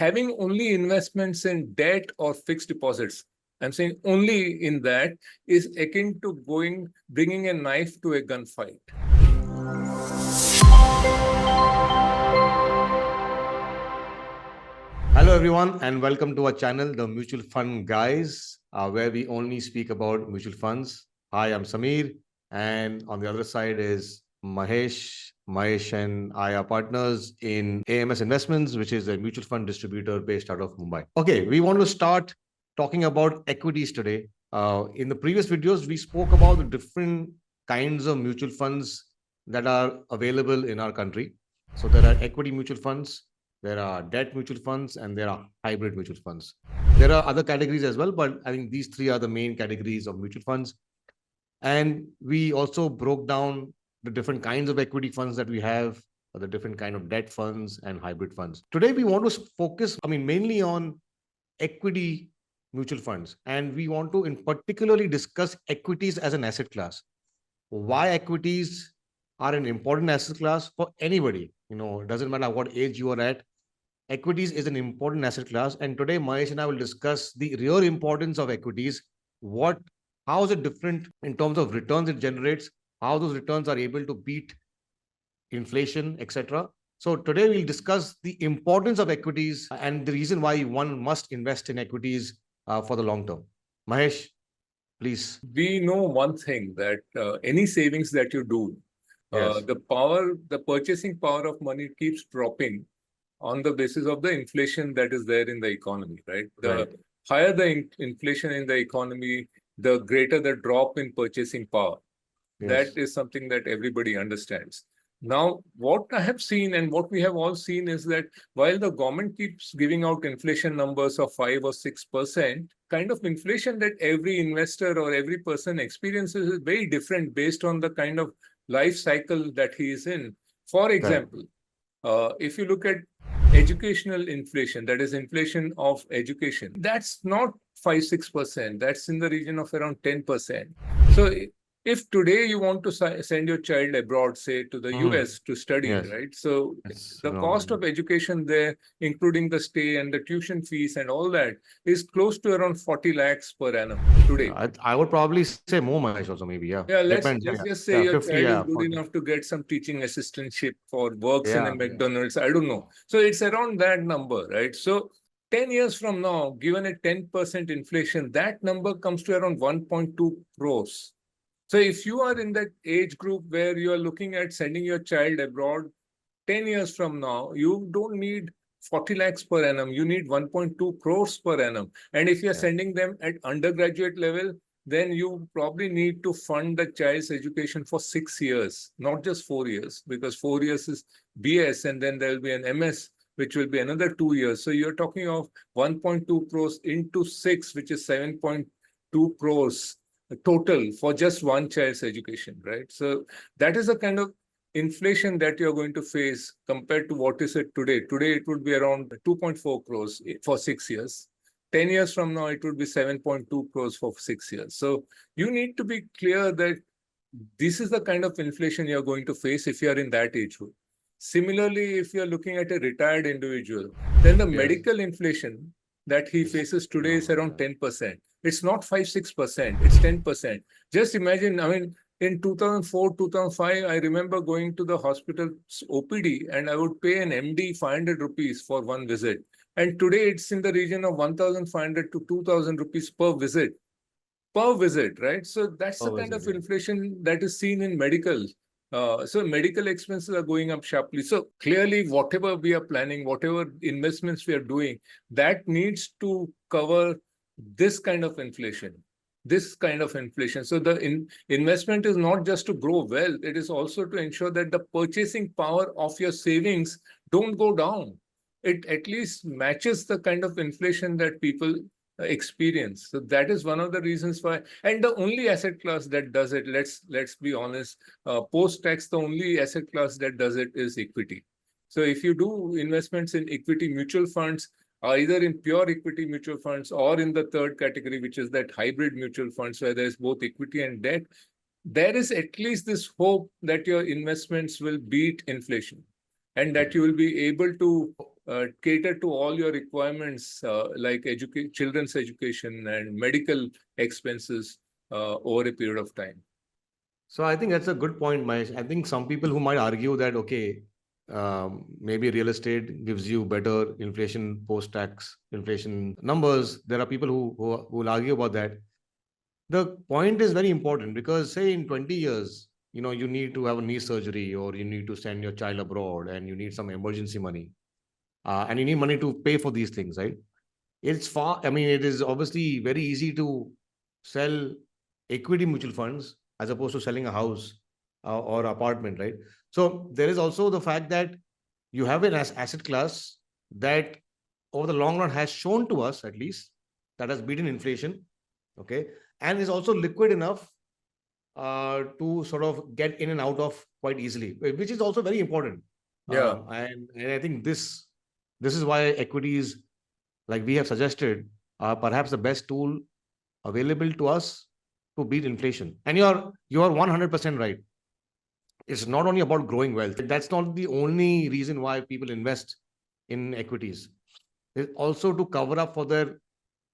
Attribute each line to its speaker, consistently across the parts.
Speaker 1: having only investments in debt or fixed deposits, I'm saying only in that, is akin to bringing a knife to a gunfight.
Speaker 2: Hello everyone and welcome to our channel, The Mutual Fund Guys, where we only speak about mutual funds. Hi, I'm Samir, and on the other side is Mahesh. Mahesh and I are partners in AMS Investments, which is a mutual fund distributor based out of Mumbai. Okay, we want to start talking about equities today. In the previous videos, we spoke about the different kinds of mutual funds that are available in our country. So there are equity mutual funds, there are debt mutual funds, and there are hybrid mutual funds. There are other categories as well, but I think these three are the main categories of mutual funds. And we also broke down the different kinds of equity funds that we have, the different kind of debt funds and hybrid funds. Today, we want to focus, mainly on equity mutual funds. And we want to in particularly discuss equities as an asset class. Why equities are an important asset class for anybody. It doesn't matter what age you are at. Equities is an important asset class. And today, Mahesh and I will discuss the real importance of equities. How is it different in terms of returns it generates, how those returns are able to beat inflation, etc. So today we'll discuss the importance of equities and the reason why one must invest in equities for the long term. Mahesh, please.
Speaker 1: We know one thing, that any savings that you do,
Speaker 2: Yes.
Speaker 1: the purchasing power of money keeps dropping on the basis of the inflation that is there in the economy, right? The higher the inflation in the economy, the greater the drop in purchasing power. Yes. That is something that everybody understands. Now, what I have seen and what we have all seen is that while the government keeps giving out inflation numbers of 5 or 6%, kind of inflation that every investor or every person experiences is very different based on the kind of life cycle that he is in. For example, if you look at educational inflation, that is inflation of education, that's not 5-6%, that's in the region of around 10%. So if today you want to send your child abroad, say to the US to study, right? So the cost of education there, including the stay and the tuition fees and all that, is close to around 40 lakhs per annum today.
Speaker 2: I would probably say more, Mahesh, also maybe, yeah.
Speaker 1: Yeah, let's just say your 50, child is good enough to get some teaching assistantship for works in a McDonald's. I don't know. So it's around that number, right? So 10 years from now, given a 10% inflation, that number comes to around 1.2 crores. So if you are in that age group where you are looking at sending your child abroad, 10 years from now, you don't need 40 lakhs per annum. You need 1.2 crores per annum. And if you're sending them at undergraduate level, then you probably need to fund the child's education for 6 years, not just 4 years, because 4 years is BS and then there will be an MS, which will be another 2 years. So you're talking of 1.2 crores into 6, which is 7.2 crores total for just one child's education, right? So that is the kind of inflation that you're going to face compared to what is it today. Today, it would be around 2.4 crores for 6 years. 10 years from now, it would be 7.2 crores for 6 years. So you need to be clear that this is the kind of inflation you're going to face if you're in that age group. Similarly, if you're looking at a retired individual, then the medical inflation that he faces today is around 10%. It's not 5-6%, it's 10%. Just imagine, in 2004, 2005, I remember going to the hospital's OPD and I would pay an MD 500 rupees for one visit. And today it's in the region of 1,500 to 2,000 rupees per visit. Per visit, right? So that's the kind of inflation that is seen in medical. So medical expenses are going up sharply. So clearly, whatever we are planning, whatever investments we are doing, that needs to cover this kind of inflation. So the investment is not just to grow wealth, it is also to ensure that the purchasing power of your savings don't go down. It at least matches the kind of inflation that people experience. So that is one of the reasons why, and the only asset class that does it, let's be honest, post-tax, the only asset class that does it is equity. So if you do investments in equity mutual funds, either in pure equity mutual funds or in the third category, which is that hybrid mutual funds where there's both equity and debt, there is at least this hope that your investments will beat inflation and that you will be able to cater to all your requirements, like children's education and medical expenses over a period of time.
Speaker 2: So I think that's a good point, Mahesh. I think some people who might argue that, okay, maybe real estate gives you better inflation, post-tax inflation numbers. There are people who will argue about that. The point is very important because, say, in 20 years, you need to have a knee surgery, or you need to send your child abroad, and you need some emergency money, and you need money to pay for these things, right? It is obviously very easy to sell equity mutual funds as opposed to selling a house or apartment, right? So there is also the fact that you have an asset class that over the long run has shown to us, at least, that has beaten inflation, okay, and is also liquid enough to sort of get in and out of quite easily, which is also very important.
Speaker 1: Yeah.
Speaker 2: And I think this is why equities, like we have suggested, are perhaps the best tool available to us to beat inflation. And you are 100% right. It's not only about growing wealth. That's not the only reason why people invest in equities. It's also to cover up for their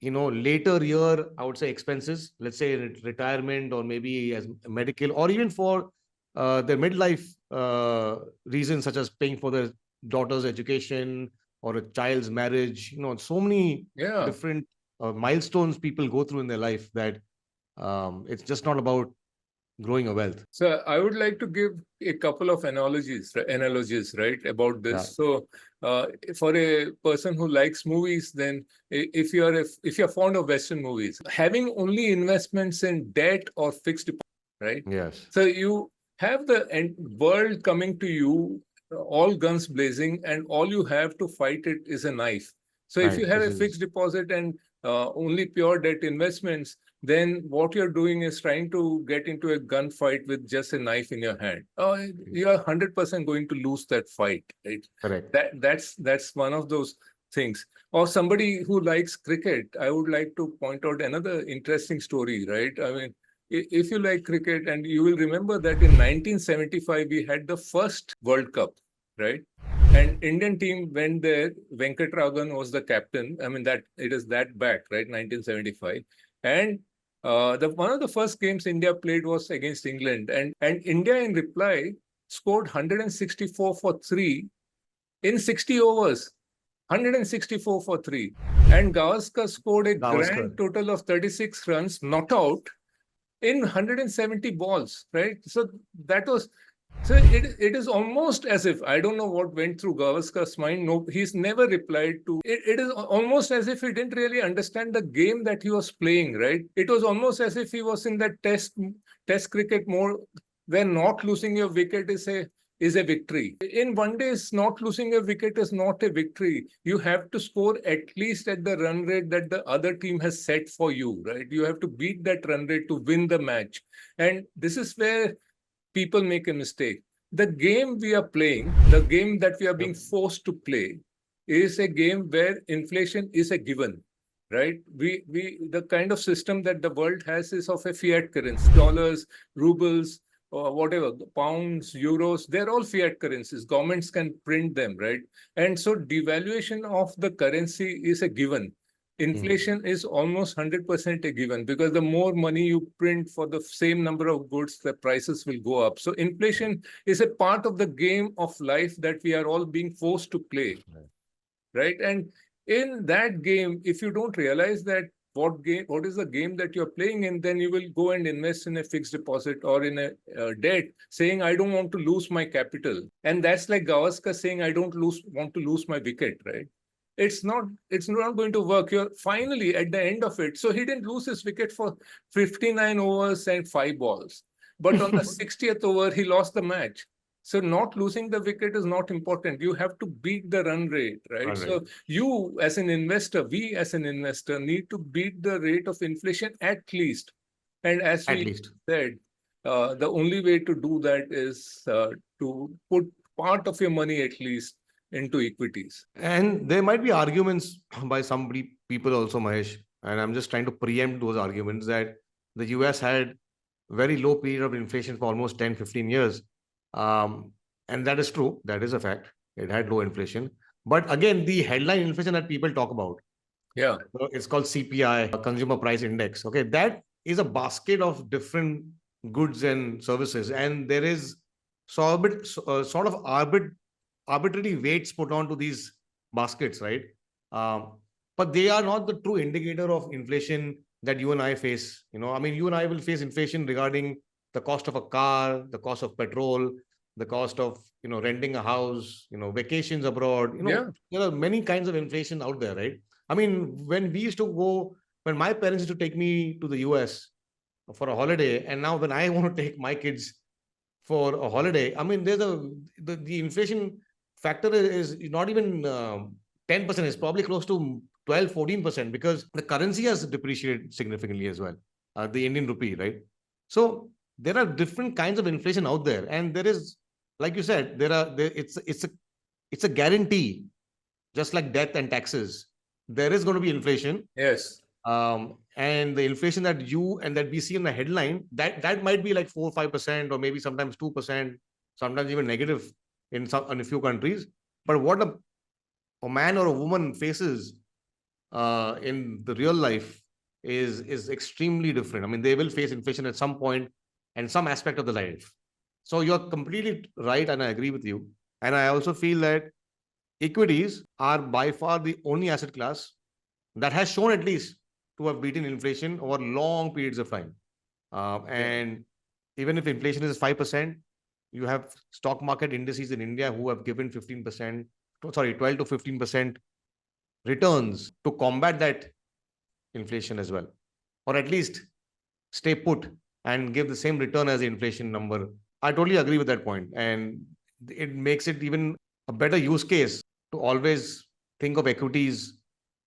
Speaker 2: later year, I would say, expenses, let's say retirement, or maybe as medical, or even for their midlife reasons, such as paying for their daughter's education or a child's marriage. So many different milestones people go through in their life that it's just not about growing a wealth.
Speaker 1: So I would like to give a couple of analogies, right, about this. Yeah. So for a person who likes movies, then if you're fond of Western movies, having only investments in debt or fixed deposit, right?
Speaker 2: Yes.
Speaker 1: So you have the world coming to you, all guns blazing, and all you have to fight it is a knife. So if you have a fixed deposit and only pure debt investments, then what you're doing is trying to get into a gunfight with just a knife in your hand. You are 100% going to lose that fight, right?
Speaker 2: Correct.
Speaker 1: That's one of those things. Or somebody who likes cricket, I would like to point out another interesting story, right? I mean, if you like cricket, and you will remember that in 1975, we had the first World Cup, right? And Indian team went there. Venkatragan was the captain. I mean, that it is that back, right? 1975. And one of the first games India played was against England. And India, in reply, scored 164 for 3 in 60 overs. 164 for 3. And Gavaskar scored a grand total of 36 runs, not out, in 170 balls, right? So that was... So it is almost as if, I don't know what went through Gavaskar's mind. No, he's never replied to it. It is almost as if he didn't really understand the game that he was playing, right? It was almost as if he was in that test cricket mode, where not losing your wicket is a victory. In one day, not losing a wicket is not a victory. You have to score at least at the run rate that the other team has set for you, right? You have to beat that run rate to win the match. And this is where people make a mistake. The game we are playing, the game that we are being forced to play, is a game where inflation is a given, right? The kind of system that the world has is of a fiat currency. Dollars, rubles, or whatever, pounds, euros, they're all fiat currencies. Governments can print them, right? And so devaluation of the currency is a given. Inflation is almost 100% a given, because the more money you print for the same number of goods, the prices will go up. So inflation is a part of the game of life that we are all being forced to play, right? And in that game, if you don't realize that what is the game that you're playing in, then you will go and invest in a fixed deposit or in a debt, saying, I don't want to lose my capital. And that's like Gavaskar saying, I don't want to lose my wicket, right? It's not going to work. You're finally at the end of it. So he didn't lose his wicket for 59 overs and 5 balls. But on the 60th over, he lost the match. So not losing the wicket is not important. You have to beat the run rate, right? So you as an investor, we as an investor need to beat the rate of inflation at least. And as we said, the only way to do that is to put part of your money at least into equities.
Speaker 2: And there might be arguments by some people also, Mahesh, and I'm just trying to preempt those arguments, that the US had very low period of inflation for almost 10, 15 years. And that is true. That is a fact. It had low inflation. But again, the headline inflation that people talk about,
Speaker 1: yeah,
Speaker 2: it's called CPI, Consumer Price Index. Okay, that is a basket of different goods and services, and there is sort of arbitrary weights put onto these baskets, right? Um, but they are not the true indicator of inflation that you and I face. I mean, you and I will face inflation regarding the cost of a car, the cost of petrol, the cost of renting a house, vacations abroad.
Speaker 1: yeah,
Speaker 2: There are many kinds of inflation out there, right? I mean, when my parents used to take me to the US for a holiday, and now when I want to take my kids for a holiday, I mean, the inflation factor is not even 10%. It's probably close to 12-14% because the currency has depreciated significantly as well. The Indian rupee, right? So there are different kinds of inflation out there, and there is, like you said, it's a guarantee, just like death and taxes. There is going to be inflation,
Speaker 1: yes,
Speaker 2: and the inflation that we see in the headline, that might be like 4 or 5%, or maybe sometimes 2%, sometimes even negative in a few countries. But what a man or a woman faces in the real life is extremely different. I mean, they will face inflation at some point and some aspect of the life. So you're completely right, and I agree with you. And I also feel that equities are by far the only asset class that has shown at least to have beaten inflation over long periods of time. And even if inflation is 5%, you have stock market indices in India who have given 15%, 12 to 15% returns to combat that inflation as well, or at least stay put and give the same return as the inflation number. I totally agree with that point, and it makes it even a better use case to always think of equities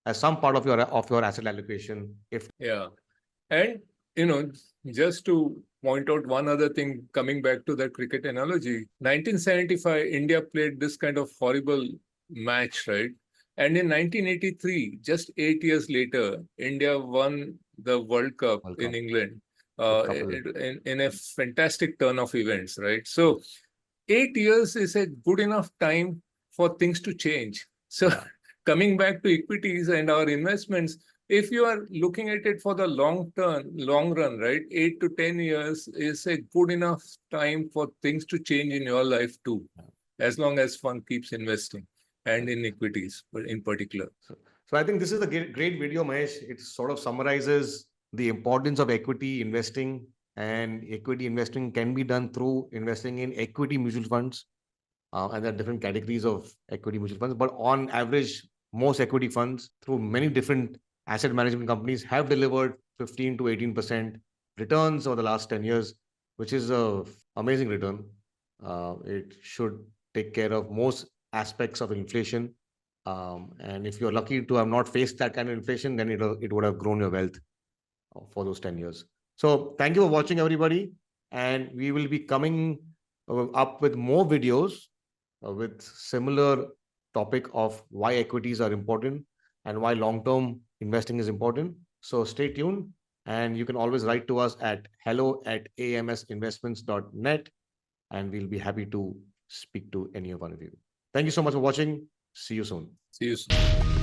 Speaker 2: as some part of your asset allocation.
Speaker 1: yeah. And, just to point out one other thing, coming back to that cricket analogy, 1975, India played this kind of horrible match, right? And in 1983, just 8 years later, India won the World Cup in England in a fantastic turn of events, right? So 8 years is a good enough time for things to change. So coming back to equities and our investments, if you are looking at it for the long run, right, 8 to 10 years is a good enough time for things to change in your life too, as long as one keeps investing and in equities, but in particular.
Speaker 2: So I think this is a great video, Mahesh. It sort of summarizes the importance of equity investing, and equity investing can be done through investing in equity mutual funds. And there are different categories of equity mutual funds, but on average, most equity funds through many different asset management companies have delivered 15 to 18% returns over the last 10 years, which is an amazing return. It should take care of most aspects of inflation. And if you're lucky to have not faced that kind of inflation, then it would have grown your wealth for those 10 years. So thank you for watching, everybody. And we will be coming up with more videos with similar topic of why equities are important and why long-term investing is important. So stay tuned, and you can always write to us at hello@amsinvestments.net, and we'll be happy to speak to any one of you. Thank you so much for watching. See you soon.
Speaker 1: See you soon.